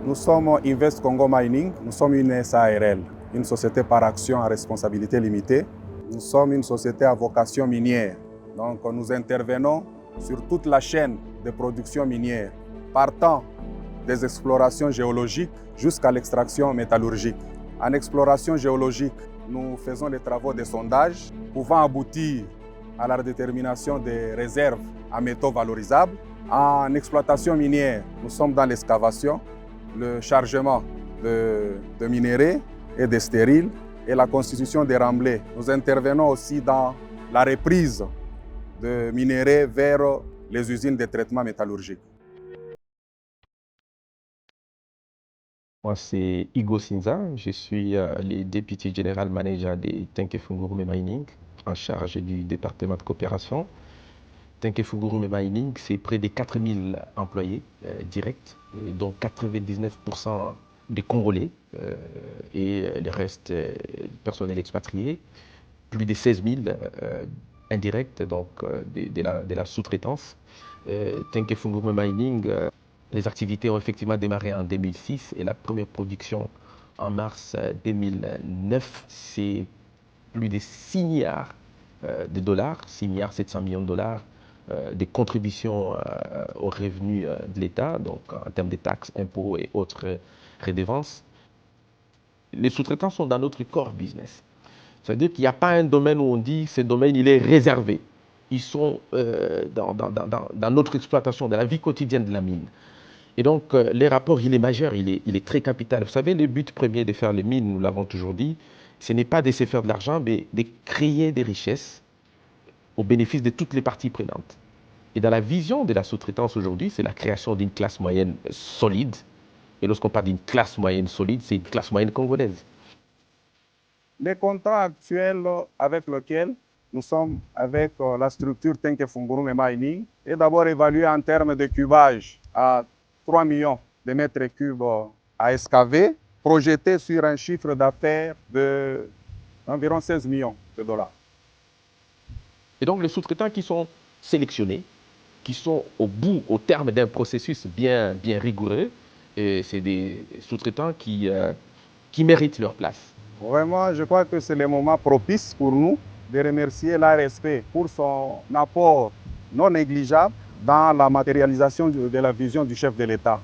Nous sommes Invest Congo Mining, nous sommes une SARL, une société par action à responsabilité limitée. Nous sommes une société à vocation minière. Donc nous intervenons sur toute la chaîne de production minière, partant des explorations géologiques jusqu'à l'extraction métallurgique. En exploration géologique, nous faisons les travaux de sondage pouvant aboutir à la détermination des réserves en métaux valorisables. En exploitation minière, nous sommes dans l'excavation, le chargement de minéraux et de stériles et la constitution des remblais. Nous intervenons aussi dans la reprise de minéraux vers les usines de traitement métallurgique. Moi, c'est Igo Sinza. Je suis le Deputy General Manager de Tenke-Fungurume Mining, en charge du département de coopération. Tenke-Fungurume Mining, c'est près de 4000 employés directs, dont 99% des Congolais et le reste personnel expatrié. Plus de 16 000 indirects, donc de la sous-traitance. Tenke-Fungurume Mining, les activités ont effectivement démarré en 2006 et la première production en mars 2009, c'est plus de 6 milliards de dollars, 6 milliards 700 millions de dollars de contributions aux revenus de l'État, donc en termes de taxes, impôts et autres redevances. Les sous-traitants sont dans notre core business. Ça veut dire qu'il n'y a pas un domaine où on dit ce domaine il est réservé. Ils sont dans notre exploitation, dans la vie quotidienne de la mine. Et donc, les rapports, il est majeur, il est très capital. Vous savez, le but premier de faire les mines, nous l'avons toujours dit, ce n'est pas de se faire de l'argent, mais de créer des richesses au bénéfice de toutes les parties prenantes. Et dans la vision de la sous-traitance aujourd'hui, c'est la création d'une classe moyenne solide. Et lorsqu'on parle d'une classe moyenne solide, c'est une classe moyenne congolaise. Les contrats actuels avec lesquels nous sommes avec la structure Tenke-Fungurume Mining est d'abord évalué en termes de cubage à 3 millions de mètres cubes à excaver, projeté sur un chiffre d'affaires d'environ 16 millions de dollars. Et donc les sous-traitants qui sont sélectionnés, qui sont au terme d'un processus bien rigoureux, c'est des sous-traitants qui méritent leur place. Vraiment, je crois que c'est le moment propice pour nous de remercier l'ARSP pour son apport non négligeable dans la matérialisation de la vision du chef de l'État.